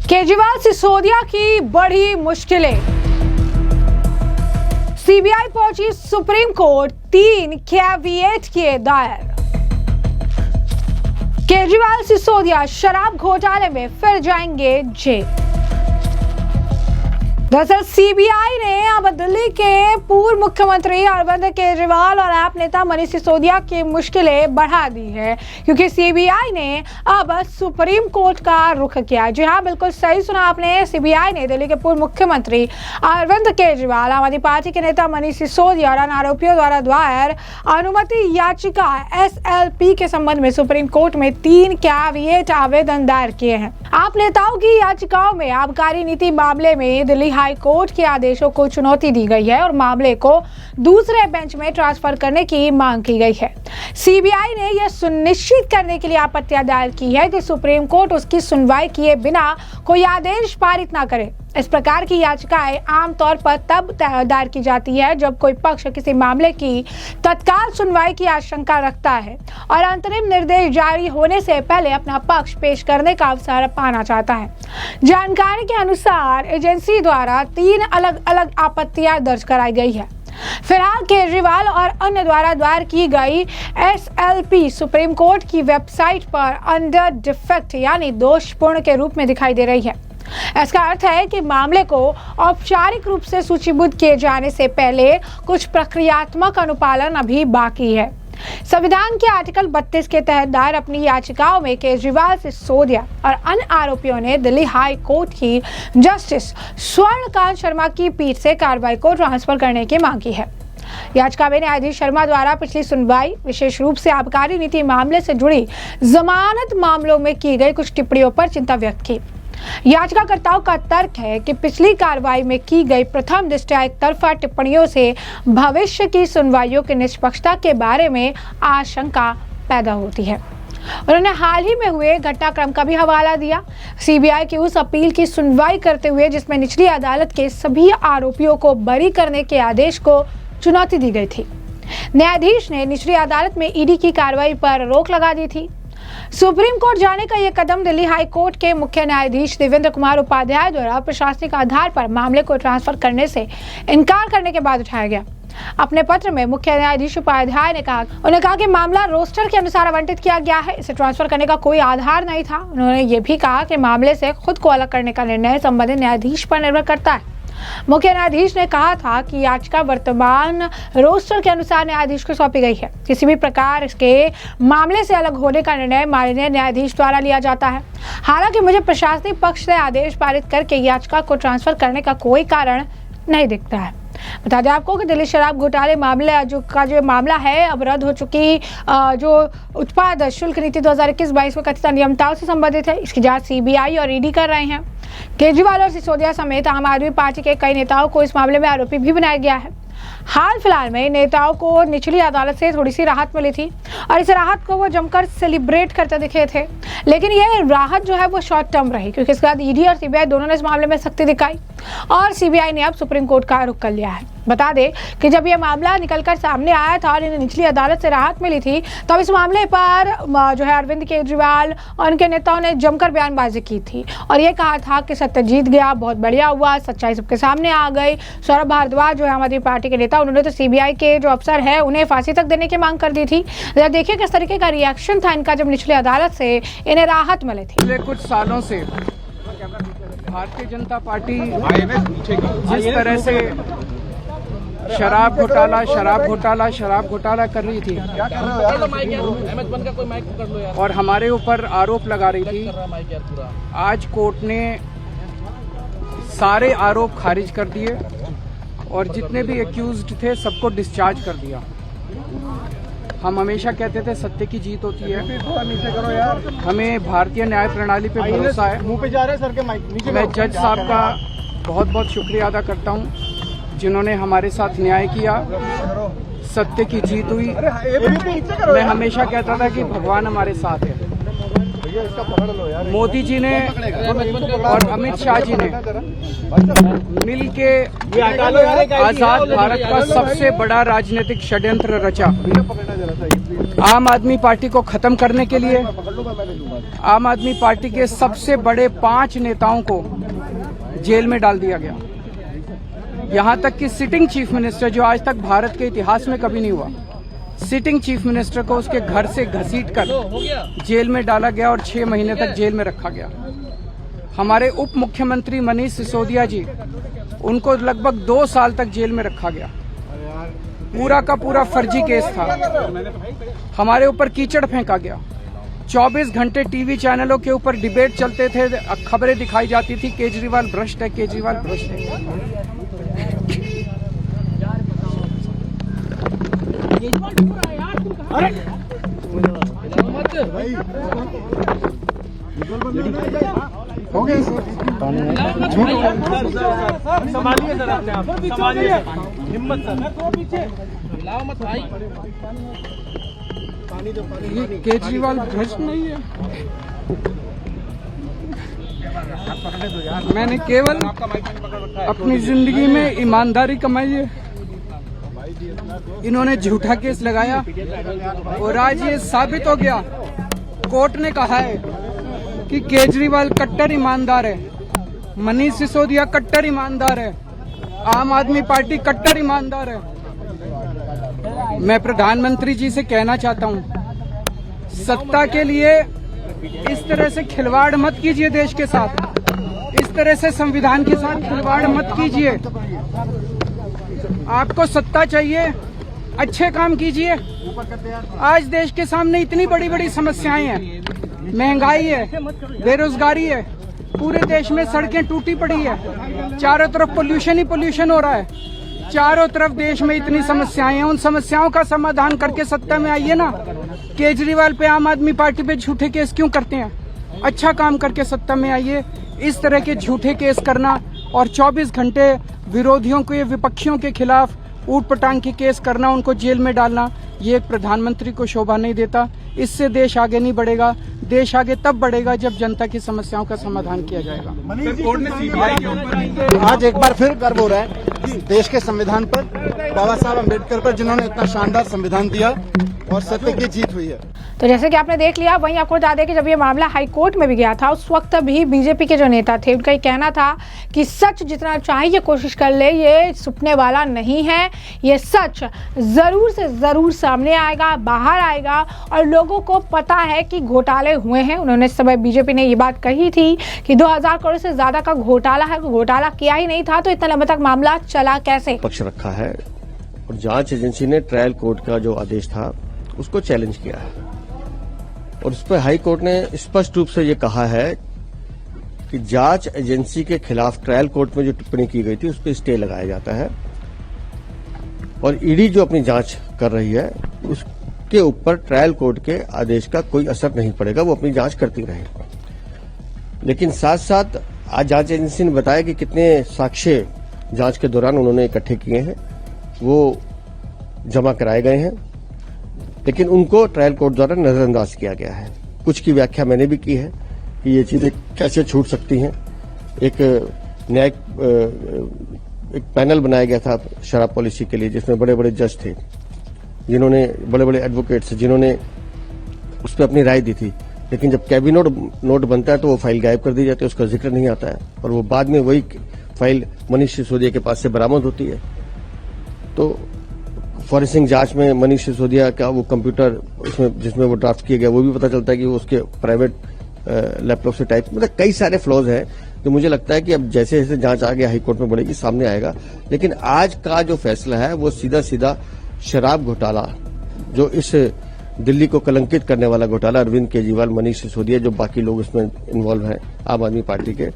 केजरीवाल सिसोदिया की बड़ी मुश्किलें। सीबीआई पहुंची सुप्रीम कोर्ट, 3 कैविएट किए दायर। केजरीवाल सिसोदिया शराब घोटाले में फिर जाएंगे जेल। दरअसल सीबीआई ने अब दिल्ली के पूर्व मुख्यमंत्री अरविंद केजरीवाल और आप नेता मनीष सिसोदिया की मुश्किलें बढ़ा दी है, क्योंकि सीबीआई ने अब सुप्रीम कोर्ट का रुख किया। जी हाँ, बिल्कुल सही सुना आपने। सीबीआई ने दिल्ली के पूर्व मुख्यमंत्री अरविंद केजरीवाल, आम आदमी पार्टी के नेता मनीष सिसोदिया और अन्य आरोपियों द्वारा दायर अनुमति याचिका SLP के संबंध में सुप्रीम कोर्ट में 3 कैविएट आवेदन दायर किए हैं। आप नेताओं की याचिकाओं में आबकारी नीति मामले में दिल्ली हाई कोर्ट के आदेशों को चुनौती दी गई है और मामले को दूसरे बेंच में ट्रांसफर करने की मांग की गई है। सीबीआई ने यह सुनिश्चित करने के लिए आपत्तियां दायर की है कि सुप्रीम कोर्ट उसकी सुनवाई किए बिना कोई आदेश पारित न करे। इस प्रकार की याचिकाएं आमतौर पर तब दायर की जाती है जब कोई पक्ष किसी मामले की तत्काल सुनवाई की आशंका रखता है और अंतरिम निर्देश जारी होने से पहले अपना पक्ष पेश करने का अवसर पाना चाहता है। जानकारी के अनुसार एजेंसी द्वारा 3 अलग अलग आपत्तियां दर्ज कराई गई है। फिलहाल केजरीवाल और अन्य द्वारा दायर की गई SLP सुप्रीम कोर्ट की वेबसाइट पर अंडर डिफेक्ट यानी दोषपूर्ण के रूप में दिखाई दे रही है। इसका अर्थ है कि मामले को औपचारिक रूप से सूचीबद्ध किए जाने से पहले कुछ प्रक्रियात्मक अनुपालन अभी बाकी है। संविधान के आर्टिकल 32 के तहत दायर अपनी याचिकाओं में केजरीवाल, सिसोदिया और अन्य आरोपियों ने दिल्ली हाई कोर्ट की जस्टिस स्वर्णकांत शर्मा की पीठ से कार्रवाई को ट्रांसफर करने की मांग की है। याचिका में न्यायाधीश शर्मा द्वारा पिछली सुनवाई, विशेष रूप से आबकारी नीति मामले से जुड़ी जमानत मामलों में की गई कुछ टिप्पणियों पर चिंता व्यक्त की। याचिकाकर्ताओं का तर्क है कि पिछली कार्रवाई में की गई प्रथम दृष्टया एक तरफा टिप्पणियों से भविष्य की सुनवाइयों की निष्पक्षता के बारे में आशंका पैदा होती है। उन्होंने हाल ही में हुए घटनाक्रम का भी हवाला दिया। सीबीआई की उस अपील की सुनवाई करते हुए जिसमें निचली अदालत के सभी आरोपियों को बरी करने के आदेश को चुनौती दी गई थी। न्यायाधीश ने निचली अदालत में ईडी की कार्रवाई पर रोक लगा दी थी। सुप्रीम कोर्ट जाने का यह कदम दिल्ली हाई कोर्ट के मुख्य न्यायाधीश देवेंद्र कुमार उपाध्याय द्वारा प्रशासनिक आधार पर मामले को ट्रांसफर करने से इनकार करने के बाद उठाया गया। अपने पत्र में मुख्य न्यायाधीश उपाध्याय ने कहा कि मामला रोस्टर के अनुसार आवंटित किया गया है, इसे ट्रांसफर करने का कोई आधार नहीं था। उन्होंने ये भी कहा कि मामले से खुद को अलग करने का निर्णय संबंधित न्यायाधीश पर निर्भर करता है। मुख्य न्यायाधीश ने कहा था कि याचिका वर्तमान रोस्टर के अनुसार न्यायाधीश को सौंपी गई है। किसी भी प्रकार इसके मामले से अलग होने का निर्णय माननीय न्यायाधीश द्वारा लिया जाता है। हालांकि मुझे प्रशासनिक पक्ष से आदेश पारित करके याचिका को ट्रांसफर करने का कोई कारण नहीं दिखता है। बता दें आपको कि दिल्ली शराब घोटाले मामले जो मामला है अब रद्द हो चुकी जो उत्पाद शुल्क नीति 2021-22 में कथित अनियमितताओं से संबंधित है। इसकी जांच सीबीआई और ईडी कर रहे हैं। केजरीवाल और सिसोदिया समेत आम आदमी पार्टी के कई नेताओं को इस मामले में आरोपी भी बनाया गया है। हाल फिलहाल में नेताओं को निचली अदालत से थोड़ी सी राहत मिली थी और इस राहत को वो जमकर सेलिब्रेट करते दिखे थे, लेकिन यह राहत जो है वो शॉर्ट टर्म रही, क्योंकि इसके बाद ईडी और सीबीआई दोनों ने इस मामले में सख्ती दिखाई और सीबीआई ने अब सुप्रीम कोर्ट का रुख कर लिया है। बता दें कि जब यह मामला निकलकर सामने आया था और इन्हें निचली अदालत से राहत मिली थी, तब इस मामले पर जो है अरविंद केजरीवाल और उनके नेताओं ने जमकर बयानबाजी की थी और ये कहा था कि सत्य जीत गया, बहुत बढ़िया हुआ, सच्चाई सबके सामने आ गई। सौरभ भारद्वाज जो है आम आदमी पार्टी के नेता, उन्होंने तो सीबीआई के जो अफसर है उन्हें फांसी तक देने की मांग कर दी थी। देखिए किस तरीके का रिएक्शन था इनका जब निचली अदालत से इन्हें राहत मिली थी। पिछले कुछ सालों से भारतीय जनता पार्टी जिस तरह से शराब घोटाला कर रही थी और हमारे ऊपर आरोप लगा रही थी, आज कोर्ट ने सारे आरोप खारिज कर दिए और जितने भी एक्यूज्ड थे सबको डिस्चार्ज कर दिया। हम हमेशा कहते थे सत्य की जीत होती है, हमें भारतीय न्याय प्रणाली पे भरोसा है। मैं जज साहब का बहुत बहुत शुक्रिया अदा करता हूँ जिन्होंने हमारे साथ न्याय किया, सत्य की जीत हुई। मैं हमेशा कहता था कि भगवान हमारे साथ है। मोदी जी ने और अमित शाह जी ने मिल के आजाद भारत का सबसे बड़ा राजनीतिक षड्यंत्र रचा। आम आदमी पार्टी को खत्म करने के लिए, आम आदमी पार्टी के सबसे बड़े 5 नेताओं को जेल में डाल दिया गया। यहाँ तक कि सिटिंग चीफ मिनिस्टर, जो आज तक भारत के इतिहास में कभी नहीं हुआ, सिटिंग चीफ मिनिस्टर को उसके घर से घसीटकर जेल में डाला गया और 6 महीने तक जेल में रखा गया। हमारे उप मुख्यमंत्री मनीष सिसोदिया जी, उनको लगभग 2 साल तक जेल में रखा गया। पूरा का पूरा फर्जी केस था। हमारे ऊपर कीचड़ फेंका गया। 24 घंटे टीवी चैनलों के ऊपर डिबेट चलते थे, खबरें दिखाई जाती थी, केजरीवाल भ्रष्ट है, केजरीवाल भ्रष्ट है। हो गया संभालिए सर, अपने आप संभालिए, हिम्मत सर, लाओ मत भाई। ये केजरीवाल भ्रष्ट नहीं है। मैंने केवल अपनी जिंदगी में ईमानदारी कमाई है। इन्होंने झूठा केस लगाया और आज ये साबित हो गया, कोर्ट ने कहा है कि केजरीवाल कट्टर ईमानदार है, मनीष सिसोदिया कट्टर ईमानदार है, आम आदमी पार्टी कट्टर ईमानदार है। मैं प्रधानमंत्री जी से कहना चाहता हूं, सत्ता के लिए इस तरह से खिलवाड़ मत कीजिए, देश के साथ इस तरह से संविधान के साथ खिलवाड़ मत कीजिए। आपको सत्ता चाहिए, अच्छे काम कीजिए। आज देश के सामने इतनी बड़ी बड़ी समस्याएं हैं, महंगाई है, बेरोजगारी है, पूरे देश में सड़कें टूटी पड़ी है, चारों तरफ पोल्यूशन ही पोल्यूशन हो रहा है, चारों तरफ देश में इतनी समस्याएं हैं। उन समस्याओं का समाधान करके सत्ता में आइए ना। केजरीवाल पे, आम आदमी पार्टी पे झूठे केस क्यों करते हैं? अच्छा काम करके सत्ता में आइए। इस तरह के झूठे केस करना और 24 घंटे विरोधियों के, विपक्षियों के खिलाफ ऊट पटांग के केस करना, उनको जेल में डालना, ये एक प्रधानमंत्री को शोभा नहीं देता। इससे देश आगे नहीं बढ़ेगा। देश आगे तब बढ़ेगा जब जनता की समस्याओं का समाधान किया जाएगा। कोर्ट ने सीबीआई के ऊपर आज एक बार फिर गर्व हो रहा है देश के संविधान पर, बाबा साहब अम्बेडकर पर, जिन्होंने इतना शानदार संविधान दिया और सत्य की जीत हुई है। तो जैसे कि आपने देख लिया, वहीं आपको बता दें कि जब ये मामला हाई कोर्ट में भी गया था, उस वक्त भी बीजेपी के जो नेता थे, उनका ये कहना था कि सच जितना चाहिए कोशिश कर ले, ये छुपने वाला नहीं है। ये सच जरूर से जरूर सामने आएगा, बाहर आएगा और लोगों को पता है कि घोटाले हुए हैं। उन्होंने इस समय बीजेपी ने ये बात कही थी कि 2000 करोड़ से ज्यादा का घोटाला है, घोटाला किया ही नहीं था तो इतना लंबा तक मामला चला कैसे? पक्ष रखा है और जांच एजेंसी ने ट्रायल कोर्ट का जो आदेश था उसको चैलेंज किया है और उस पर हाई कोर्ट ने स्पष्ट रूप से ये कहा है कि जांच एजेंसी के खिलाफ ट्रायल कोर्ट में जो टिप्पणी की गई थी उस पर स्टे लगाया जाता है और ईडी जो अपनी जांच कर रही है उसके ऊपर ट्रायल कोर्ट के आदेश का कोई असर नहीं पड़ेगा, वो अपनी जांच करती रहे। लेकिन साथ साथ आज जांच एजेंसी ने बताया कि कितने साक्ष्य जांच के दौरान उन्होंने इकट्ठे किए हैं, वो जमा कराए गए हैं, लेकिन उनको ट्रायल कोर्ट द्वारा नजरअंदाज किया गया है। कुछ की व्याख्या मैंने भी की है कि ये चीजें कैसे छूट सकती हैं। एक न्यायिक एक पैनल बनाया गया था शराब पॉलिसी के लिए, जिसमें बड़े बड़े जज थे, जिन्होंने बड़े बड़े एडवोकेट्स जिन्होंने उस पर अपनी राय दी थी। लेकिन जब कैबिनेट नोट बनता है तो वो फाइल गायब कर दी जाती है, उसका जिक्र नहीं आता है और वो बाद में वही फाइल मनीष सिसोदिया के पास से बरामद होती है। तो फॉरेंसिक जांच में मनीष सिसोदिया का वो कंप्यूटर उसमें जिसमें वो ड्राफ्ट किया गया वो भी पता चलता है कि वो उसके प्राइवेट लैपटॉप से टाइप, मतलब कई सारे फ्लॉज हैं। तो मुझे लगता है कि अब जैसे जैसे जांच आगे हाई कोर्ट में बढ़ेगी सामने आएगा। लेकिन आज का जो फैसला है वो सीधा सीधा शराब घोटाला, जो इस दिल्ली को कलंकित करने वाला घोटाला, अरविंद केजरीवाल, मनीष सिसोदिया, जो बाकी लोग इसमें इन्वॉल्व हैं आम आदमी पार्टी के,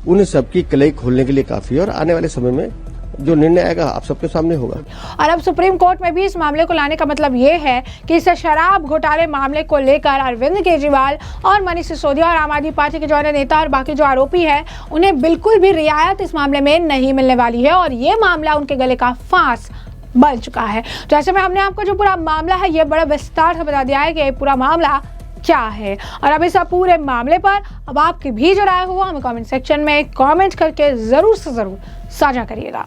उन सबकी कलई खोलने के लिए काफी है और आने वाले समय में जो निर्णय आएगा आप सबके सामने होगा। और अब सुप्रीम कोर्ट में भी इस मामले को लाने का मतलब ये है कि इस शराब घोटाले मामले को लेकर अरविंद केजरीवाल और मनीष सिसोदिया और आम आदमी पार्टी के जो अन्य नेता और बाकी जो आरोपी है, उन्हें बिल्कुल भी रियायत इस मामले में नहीं मिलने वाली है और ये मामला उनके गले का फांस बन चुका है। तो ऐसे में हमने आपको जो पूरा मामला है ये बड़ा विस्तार से बता दिया है कि पूरा मामला क्या है। और अब इस पूरे मामले पर अब आपकी भी जो राय हो हमें कमेंट सेक्शन में कमेंट करके जरूर से जरूर साझा करिएगा।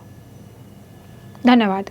धन्यवाद।